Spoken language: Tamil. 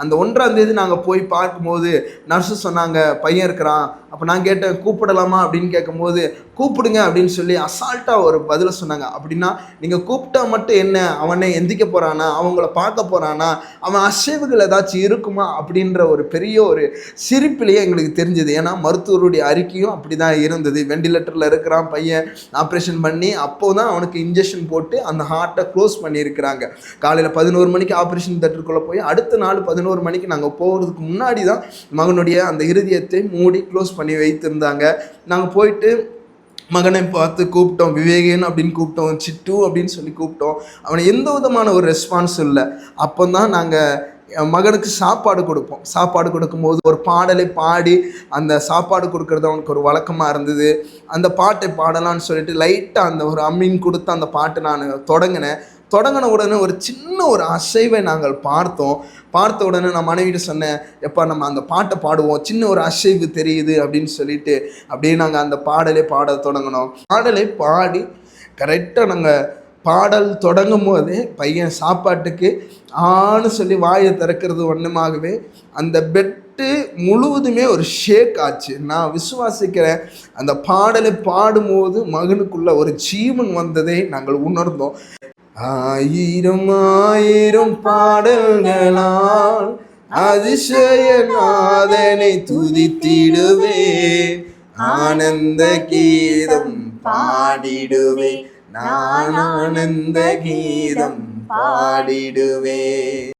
அந்த 1ஆம் தேதி நாங்கள் போய் பார்க்கும்போது நர்ஸு சொன்னாங்க, பையன் இருக்கிறான். அப்போ நான் கேட்டேன், கூப்பிடலாமா அப்படின்னு கேட்கும்போது, கூப்பிடுங்க அப்படின்னு சொல்லி அசால்ட்டாக ஒரு பதிலை சொன்னாங்க. அப்படின்னா நீங்கள் கூப்பிட்டா மட்டும் என்ன, அவனை எந்திக்க போகிறானா, அவங்கள பார்க்க போகிறானா, அவன் அசைவுகள் ஏதாச்சும் இருக்குமா அப்படின்ற ஒரு பெரிய ஒரு சிரிப்பிலேயே எங்களுக்கு தெரிஞ்சது. ஏன்னா மருத்துவருடைய அறிக்கையும் அப்படி தான் இருந்தது. வெண்டிலேட்டரில் இருக்கிறான் பையன், ஆப்ரேஷன் பண்ணி அப்போ தான் அவனுக்கு இன்ஜெக்ஷன் போட்டு அந்த ஹார்ட்டை க்ளோஸ் பண்ணியிருக்கிறாங்க. காலையில் 11 மணிக்கு ஆப்ரேஷன் தேட்டருக்குள்ளே போய் அடுத்த நாள் 11 மணிக்கு நாங்கள் போகிறதுக்கு முன்னாடி தான் மகனுடைய அந்த இருதயத்தை மூடி க்ளோஸ் பண்ணி வைத்திருந்தாங்க. நாங்கள் போயிட்டு மகனை பார்த்து கூப்பிட்டோம், விவேகன் அப்படின்னு கூப்பிட்டோம், சிட்டு அப்படின்னு சொல்லி கூப்பிட்டோம். அவனை எந்த விதமான ஒரு ரெஸ்பான்ஸும் இல்லை. அப்போ தான் நாங்கள் மகனுக்கு சாப்பாடு கொடுப்போம். சாப்பாடு கொடுக்கும்போது ஒரு பாடலை பாடி அந்த சாப்பாடு கொடுக்கறது அவனுக்கு ஒரு வழக்கமாக இருந்தது. அந்த பாட்டை பாடலான்னு சொல்லிட்டு லைட்டாக அந்த ஒரு அம்மின் கொடுத்து அந்த பாட்டை நான் தொடங்கின உடனே ஒரு சின்ன ஒரு அசைவை நாங்கள் பார்த்த உடனே நான் மனைவிட்டு சொன்னேன், எப்பா நம்ம அந்த பாட்டை பாடுவோம், சின்ன ஒரு அசைவு தெரியுது அப்படின்னு சொல்லிட்டு அப்படியே நாங்கள் அந்த பாட தொடங்கினோம். பாடலை பாடி கரெக்டாக நாங்கள் பாடல் தொடங்கும் போதே பையன் சாப்பாட்டுக்கு ஆன்னு சொல்லி வாயை திறக்கிறது ஒன்றுமாகவே அந்த பெட்டு முழுவதுமே ஒரு ஷேக் ஆச்சு. நான் விசுவாசிக்கிறேன், அந்த பாடலை பாடும்போது மகனுக்குள்ள ஒரு ஜீவன் வந்ததை நாங்கள் உணர்ந்தோம். ஆயிரம் ஆயிரம் பாடல்களால் அதிசயநாதனை துதித்திடுவேன், ஆனந்த கீதம் பாடிடுவேன், நான் ஆனந்த கீதம் பாடிடுவேன்.